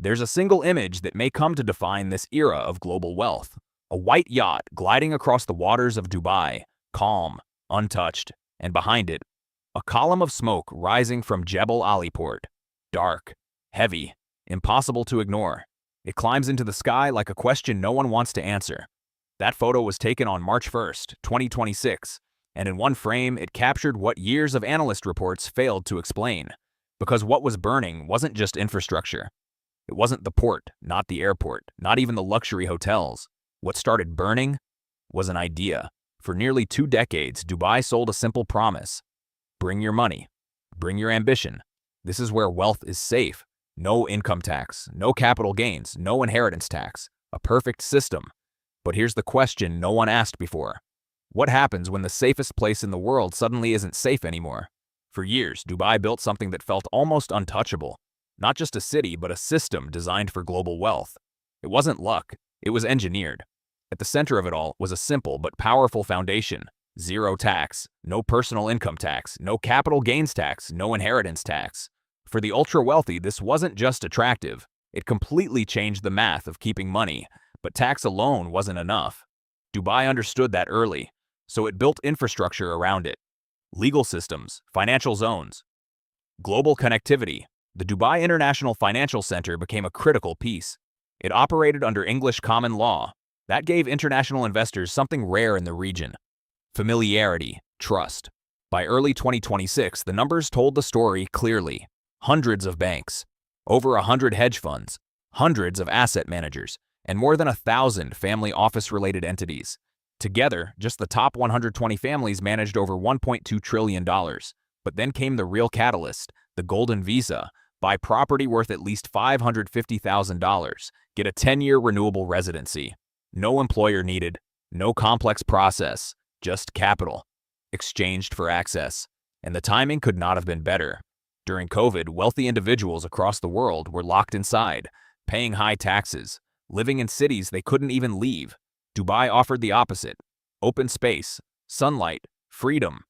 There's a single image that may come to define this era of global wealth. A white yacht gliding across the waters of Dubai, calm, untouched, and behind it, a column of smoke rising from Jebel Ali Port. Dark, heavy, impossible to ignore. It climbs into the sky like a question no one wants to answer. That photo was taken on March 1st, 2026, and in one frame it captured what years of analyst reports failed to explain. Because what was burning wasn't just infrastructure. It wasn't the port, not the airport, not even the luxury hotels. What started burning was an idea. For nearly 2 decades, Dubai sold a simple promise. Bring your money. Bring your ambition. This is where wealth is safe. No income tax, no capital gains, no inheritance tax. A perfect system. But here's the question no one asked before. What happens when the safest place in the world suddenly isn't safe anymore? For years, Dubai built something that felt almost untouchable. Not just a city, but a system designed for global wealth. It wasn't luck, it was engineered. At the center of it all was a simple but powerful foundation. Zero tax, no personal income tax, no capital gains tax, no inheritance tax. For the ultra-wealthy, this wasn't just attractive. It completely changed the math of keeping money. But tax alone wasn't enough. Dubai understood that early, so it built infrastructure around it. Legal systems, financial zones, global connectivity. The Dubai International Financial Center became a critical piece. It operated under English common law. That gave international investors something rare in the region: familiarity, trust. By early 2026, the numbers told the story clearly. Hundreds of banks, over 100 hedge funds, hundreds of asset managers, and more than 1,000 family office-related entities. Together, just the top 120 families managed over $1.2 trillion. But then came the real catalyst, the golden visa. Buy property worth at least $550,000. Get a 10-year renewable residency. No employer needed, no complex process, just capital, exchanged for access. And the timing could not have been better. During COVID, wealthy individuals across the world were locked inside, paying high taxes, living in cities they couldn't even leave. Dubai offered the opposite: open space, sunlight, freedom.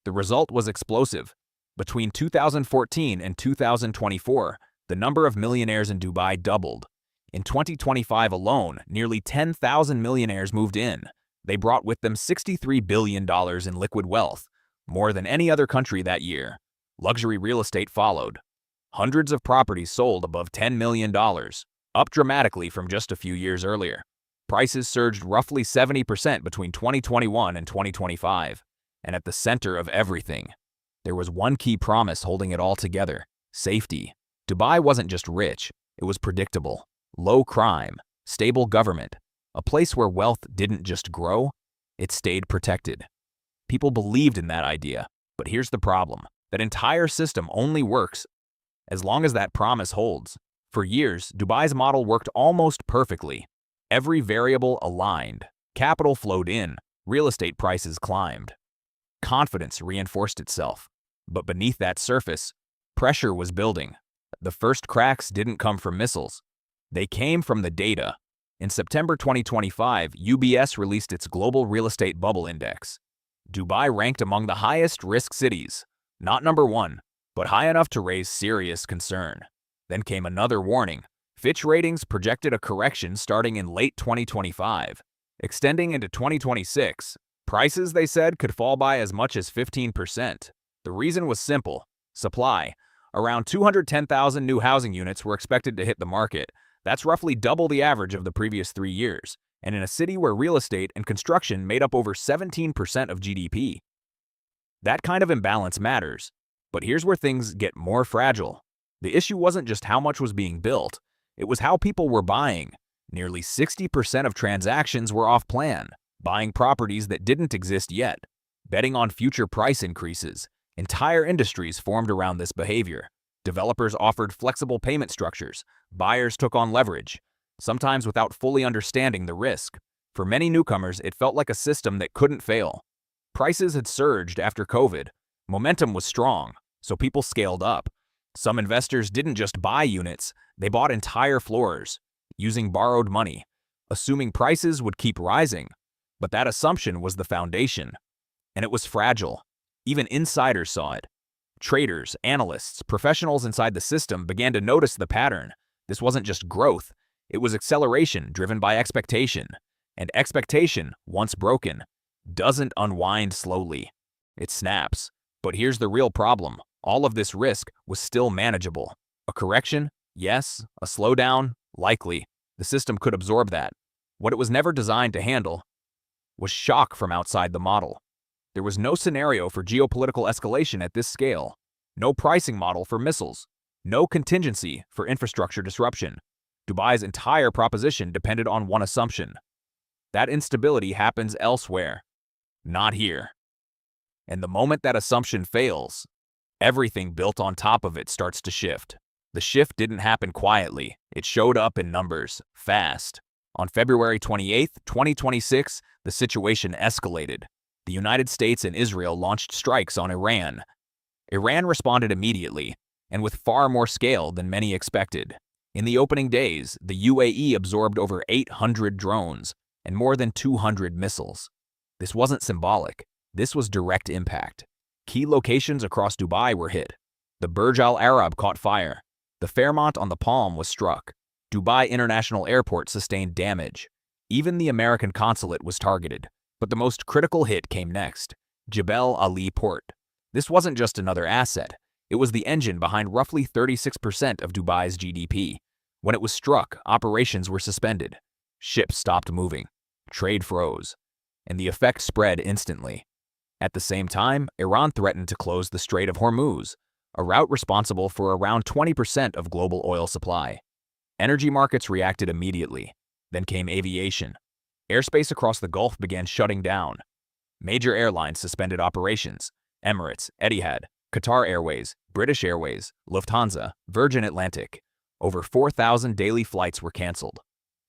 The result was explosive. Between 2014 and 2024, the number of millionaires in Dubai doubled. In 2025 alone, nearly 10,000 millionaires moved in. They brought with them $63 billion in liquid wealth, more than any other country that year. Luxury real estate followed. Hundreds of properties sold above $10 million, up dramatically from just a few years earlier. Prices surged roughly 70% between 2021 and 2025. And at the center of everything, there was one key promise holding it all together: safety. Dubai wasn't just rich, it was predictable. Low crime, stable government, a place where wealth didn't just grow, it stayed protected. People believed in that idea, but here's the problem. That entire system only works as long as that promise holds. For years, Dubai's model worked almost perfectly. Every variable aligned. Capital flowed in. Real estate prices climbed. Confidence reinforced itself. But beneath that surface, pressure was building. The first cracks didn't come from missiles. They came from the data. In September 2025, UBS released its Global Real Estate Bubble Index. Dubai ranked among the highest risk cities. Not number one, but high enough to raise serious concern. Then came another warning. Fitch Ratings projected a correction starting in late 2025, extending into 2026. Prices, they said, could fall by as much as 15%. The reason was simple: supply. Around 210,000 new housing units were expected to hit the market. That's roughly double the average of the previous 3 years, and in a city where real estate and construction made up over 17% of GDP. That kind of imbalance matters. But here's where things get more fragile. The issue wasn't just how much was being built, it was how people were buying. Nearly 60% of transactions were off-plan, buying properties that didn't exist yet, betting on future price increases. Entire industries formed around this behavior. Developers offered flexible payment structures. Buyers took on leverage, sometimes without fully understanding the risk. For many newcomers, it felt like a system that couldn't fail. Prices had surged after COVID. Momentum was strong, so people scaled up. Some investors didn't just buy units, they bought entire floors, using borrowed money, assuming prices would keep rising. But that assumption was the foundation, and it was fragile. Even insiders saw it. Traders, analysts, professionals inside the system began to notice the pattern. This wasn't just growth, it was acceleration driven by expectation. And expectation, once broken, doesn't unwind slowly. It snaps. But here's the real problem. All of this risk was still manageable. A correction? Yes. A slowdown? Likely. The system could absorb that. What it was never designed to handle was shock from outside the model. There was no scenario for geopolitical escalation at this scale. No pricing model for missiles. No contingency for infrastructure disruption. Dubai's entire proposition depended on one assumption. That instability happens elsewhere, not here. And the moment that assumption fails, everything built on top of it starts to shift. The shift didn't happen quietly. It showed up in numbers, fast. On February 28, 2026, the situation escalated. The United States and Israel launched strikes on Iran. Iran responded immediately, and with far more scale than many expected. In the opening days, the UAE absorbed over 800 drones and more than 200 missiles. This wasn't symbolic. This was direct impact. Key locations across Dubai were hit. The Burj Al Arab caught fire. The Fairmont on the Palm was struck. Dubai International Airport sustained damage. Even the American consulate was targeted. But the most critical hit came next, Jebel Ali Port. This wasn't just another asset. It was the engine behind roughly 36% of Dubai's GDP. When it was struck, operations were suspended. Ships stopped moving. Trade froze. And the effect spread instantly. At the same time, Iran threatened to close the Strait of Hormuz, a route responsible for around 20% of global oil supply. Energy markets reacted immediately. Then came aviation. Airspace across the Gulf began shutting down. Major airlines suspended operations. Emirates, Etihad, Qatar Airways, British Airways, Lufthansa, Virgin Atlantic. Over 4,000 daily flights were canceled.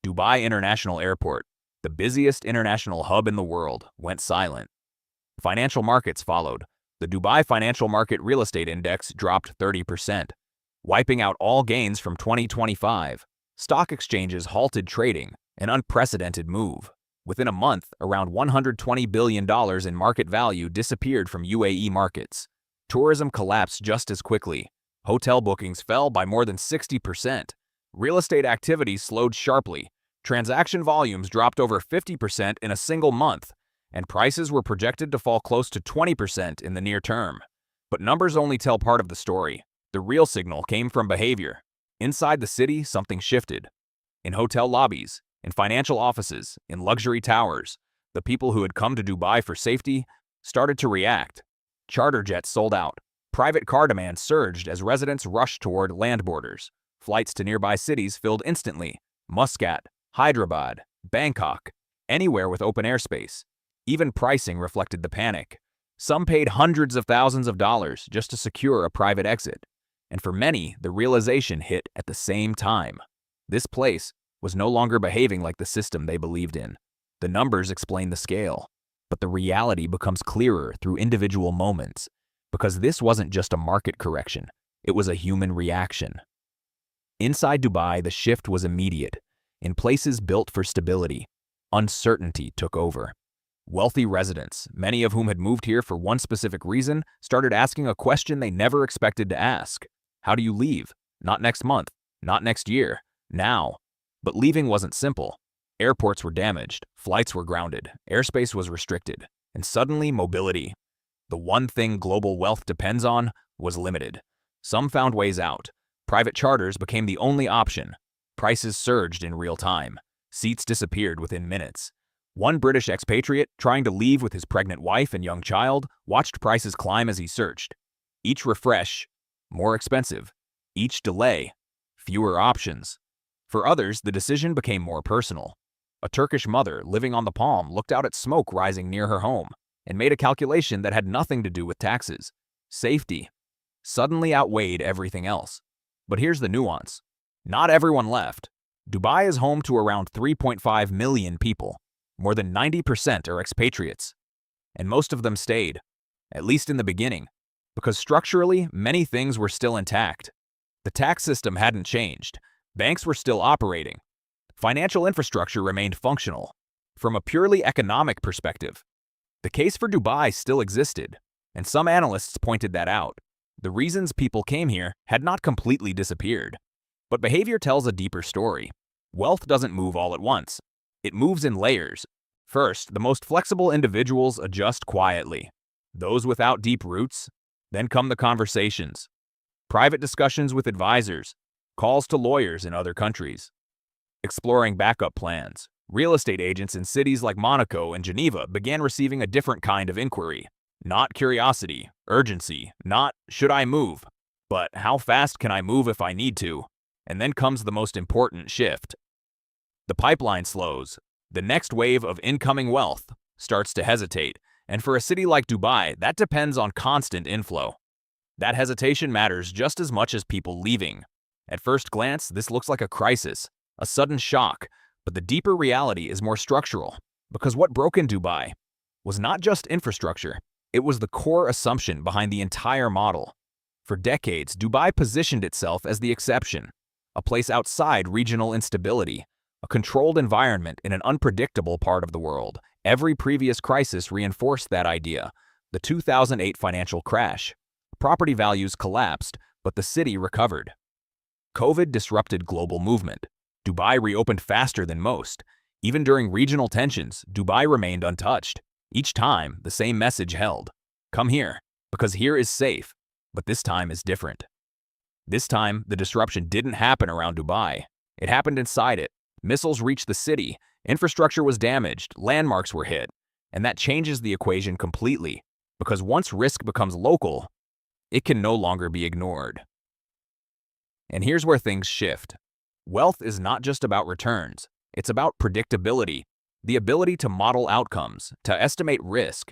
Dubai International Airport, the busiest international hub in the world, went silent. Financial markets followed. The Dubai Financial Market Real Estate Index dropped 30%, wiping out all gains from 2025. Stock exchanges halted trading, an unprecedented move. Within a month, around $120 billion in market value disappeared from UAE markets. Tourism collapsed just as quickly. Hotel bookings fell by more than 60%. Real estate activity slowed sharply. Transaction volumes dropped over 50% in a single month, and prices were projected to fall close to 20% in the near term. But numbers only tell part of the story. The real signal came from behavior. Inside the city, something shifted. In hotel lobbies, in financial offices, in luxury towers, the people who had come to Dubai for safety started to react. Charter jets sold out. Private car demand surged as residents rushed toward land borders. Flights to nearby cities filled instantly. Muscat, Hyderabad, Bangkok, anywhere with open airspace. Even pricing reflected the panic. Some paid hundreds of thousands of dollars just to secure a private exit. And for many, the realization hit at the same time. This place was no longer behaving like the system they believed in. The numbers explain the scale, but the reality becomes clearer through individual moments, because this wasn't just a market correction, it was a human reaction. Inside Dubai, the shift was immediate. In places built for stability, uncertainty took over. Wealthy residents, many of whom had moved here for one specific reason, started asking a question they never expected to ask. How do you leave? Not next month, not next year, now. But leaving wasn't simple. Airports were damaged, flights were grounded, airspace was restricted, and suddenly mobility, the one thing global wealth depends on, was limited. Some found ways out. Private charters became the only option. Prices surged in real time. Seats disappeared within minutes. One British expatriate, trying to leave with his pregnant wife and young child, watched prices climb as he searched. Each refresh, more expensive. Each delay, fewer options. For others, the decision became more personal. A Turkish mother living on the Palm looked out at smoke rising near her home and made a calculation that had nothing to do with taxes. Safety suddenly outweighed everything else. But here's the nuance. Not everyone left. Dubai is home to around 3.5 million people. More than 90% are expatriates. And most of them stayed, at least in the beginning, because structurally, many things were still intact. The tax system hadn't changed. Banks were still operating. Financial infrastructure remained functional. From a purely economic perspective, the case for Dubai still existed, and some analysts pointed that out. The reasons people came here had not completely disappeared. But behavior tells a deeper story. Wealth doesn't move all at once. It moves in layers. First, the most flexible individuals adjust quietly. Those without deep roots. Then come the conversations. Private discussions with advisors. Calls to lawyers in other countries. Exploring backup plans. Real estate agents in cities like Monaco and Geneva began receiving a different kind of inquiry. Not curiosity, urgency, not should I move, but how fast can I move if I need to? And then comes the most important shift. The pipeline slows. The next wave of incoming wealth starts to hesitate, and for a city like Dubai, that depends on constant inflow. That hesitation matters just as much as people leaving. At first glance, this looks like a crisis, a sudden shock, but the deeper reality is more structural, because what broke in Dubai was not just infrastructure, it was the core assumption behind the entire model. For decades, Dubai positioned itself as the exception, a place outside regional instability, a controlled environment in an unpredictable part of the world. Every previous crisis reinforced that idea. The 2008 financial crash. Property values collapsed, but the city recovered. COVID disrupted global movement. Dubai reopened faster than most. Even during regional tensions, Dubai remained untouched. Each time, the same message held. Come here, because here is safe. But this time is different. This time, the disruption didn't happen around Dubai. It happened inside it. Missiles reached the city, infrastructure was damaged, landmarks were hit. And that changes the equation completely, because once risk becomes local, it can no longer be ignored. And here's where things shift. Wealth is not just about returns. It's about predictability, the ability to model outcomes, to estimate risk.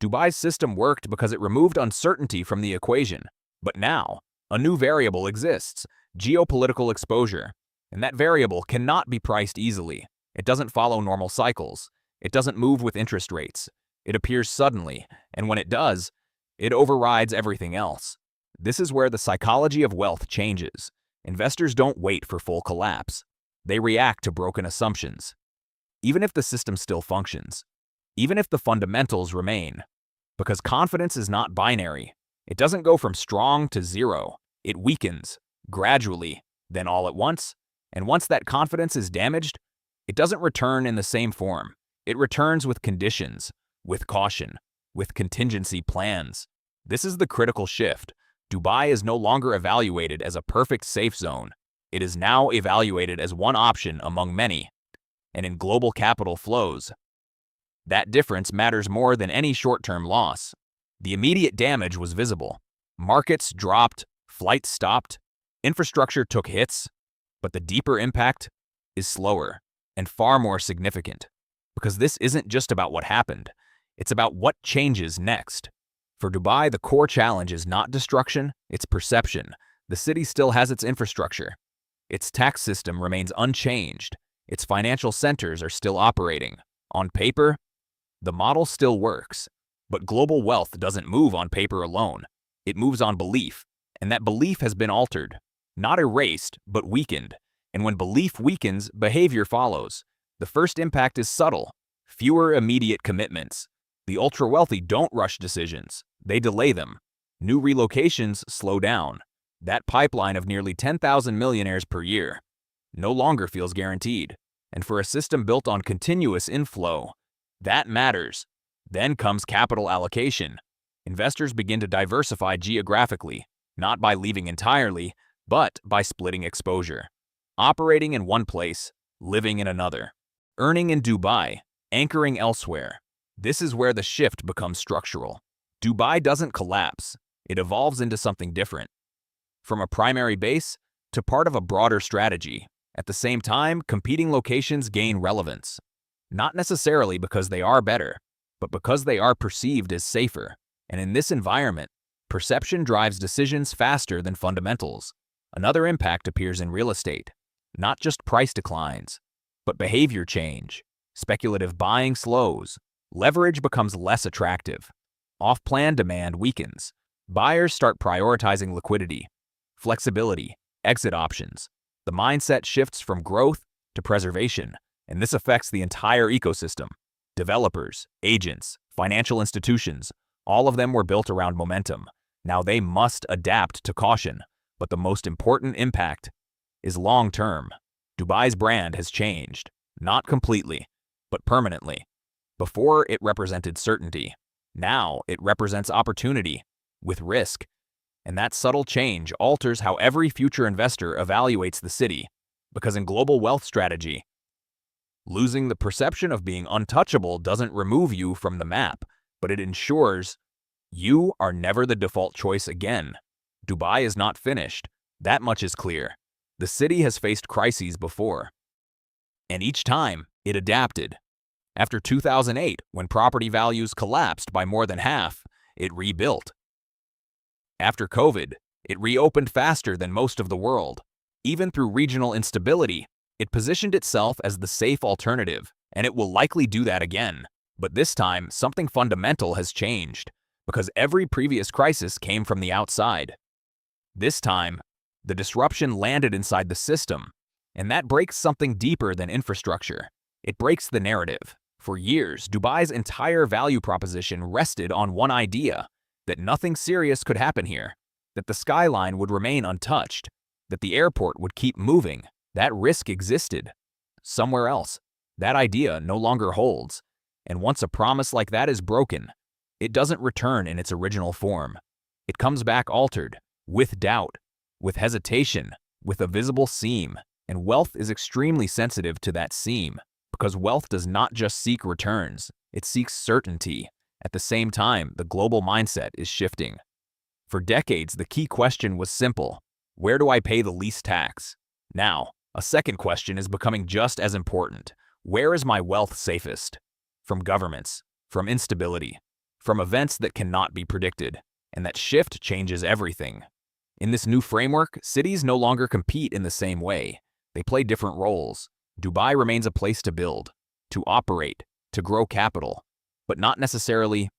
Dubai's system worked because it removed uncertainty from the equation. But now, a new variable exists, geopolitical exposure. And that variable cannot be priced easily. It doesn't follow normal cycles. It doesn't move with interest rates. It appears suddenly, and when it does, it overrides everything else. This is where the psychology of wealth changes. Investors don't wait for full collapse. They react to broken assumptions. Even if the system still functions. Even if the fundamentals remain. Because confidence is not binary. It doesn't go from strong to zero. It weakens, gradually, then all at once. And once that confidence is damaged, it doesn't return in the same form. It returns with conditions, with caution, with contingency plans. This is the critical shift. Dubai is no longer evaluated as a perfect safe zone. It is now evaluated as one option among many. And in global capital flows, that difference matters more than any short-term loss. The immediate damage was visible. Markets dropped, flights stopped, infrastructure took hits, but the deeper impact is slower and far more significant. Because this isn't just about what happened, it's about what changes next. For Dubai, the core challenge is not destruction, it's perception. The city still has its infrastructure. Its tax system remains unchanged. Its financial centers are still operating. On paper, the model still works. But global wealth doesn't move on paper alone. It moves on belief, and that belief has been altered. Not erased, but weakened. And when belief weakens, behavior follows. The first impact is subtle. Fewer immediate commitments. The ultra-wealthy don't rush decisions. They delay them. New relocations slow down. That pipeline of nearly 10,000 millionaires per year no longer feels guaranteed. And for a system built on continuous inflow, that matters. Then comes capital allocation. Investors begin to diversify geographically, not by leaving entirely, but by splitting exposure. Operating in one place, living in another. Earning in Dubai, anchoring elsewhere. This is where the shift becomes structural. Dubai doesn't collapse. It evolves into something different. From a primary base to part of a broader strategy. At the same time, competing locations gain relevance. Not necessarily because they are better, but because they are perceived as safer. And in this environment, perception drives decisions faster than fundamentals. Another impact appears in real estate. Not just price declines, but behavior change. Speculative buying slows. Leverage becomes less attractive. Off-plan demand weakens. Buyers start prioritizing liquidity, flexibility, exit options. The mindset shifts from growth to preservation, and this affects the entire ecosystem. Developers, agents, financial institutions, all of them were built around momentum. Now they must adapt to caution, but the most important impact is long-term. Dubai's brand has changed, not completely, but permanently. Before, it represented certainty. Now, it represents opportunity, with risk. And that subtle change alters how every future investor evaluates the city, because in global wealth strategy, losing the perception of being untouchable doesn't remove you from the map, but it ensures you are never the default choice again. Dubai is not finished. That much is clear. The city has faced crises before, and each time, it adapted. After 2008, when property values collapsed by more than half, it rebuilt. After COVID, it reopened faster than most of the world. Even through regional instability, it positioned itself as the safe alternative, and it will likely do that again. But this time, something fundamental has changed, because every previous crisis came from the outside. This time, the disruption landed inside the system, and that breaks something deeper than infrastructure. It breaks the narrative. For years, Dubai's entire value proposition rested on one idea: that nothing serious could happen here, that the skyline would remain untouched, that the airport would keep moving. That risk existed somewhere else. That idea no longer holds. And once a promise like that is broken, it doesn't return in its original form. It comes back altered, with doubt, with hesitation, with a visible seam. And wealth is extremely sensitive to that seam, because wealth does not just seek returns, it seeks certainty. At the same time, the global mindset is shifting. For decades, the key question was simple: where do I pay the least tax? Now, a second question is becoming just as important: where is my wealth safest? From governments, from instability, from events that cannot be predicted. And that shift changes everything. In this new framework, cities no longer compete in the same way. They play different roles. Dubai remains a place to build, to operate, to grow capital, but not necessarily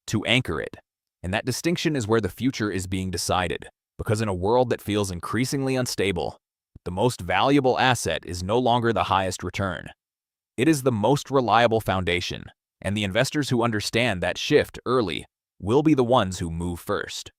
to anchor it. And that distinction is where the future is being decided, because in a world that feels increasingly unstable, the most valuable asset is no longer the highest return. It is the most reliable foundation, and the investors who understand that shift early will be the ones who move first.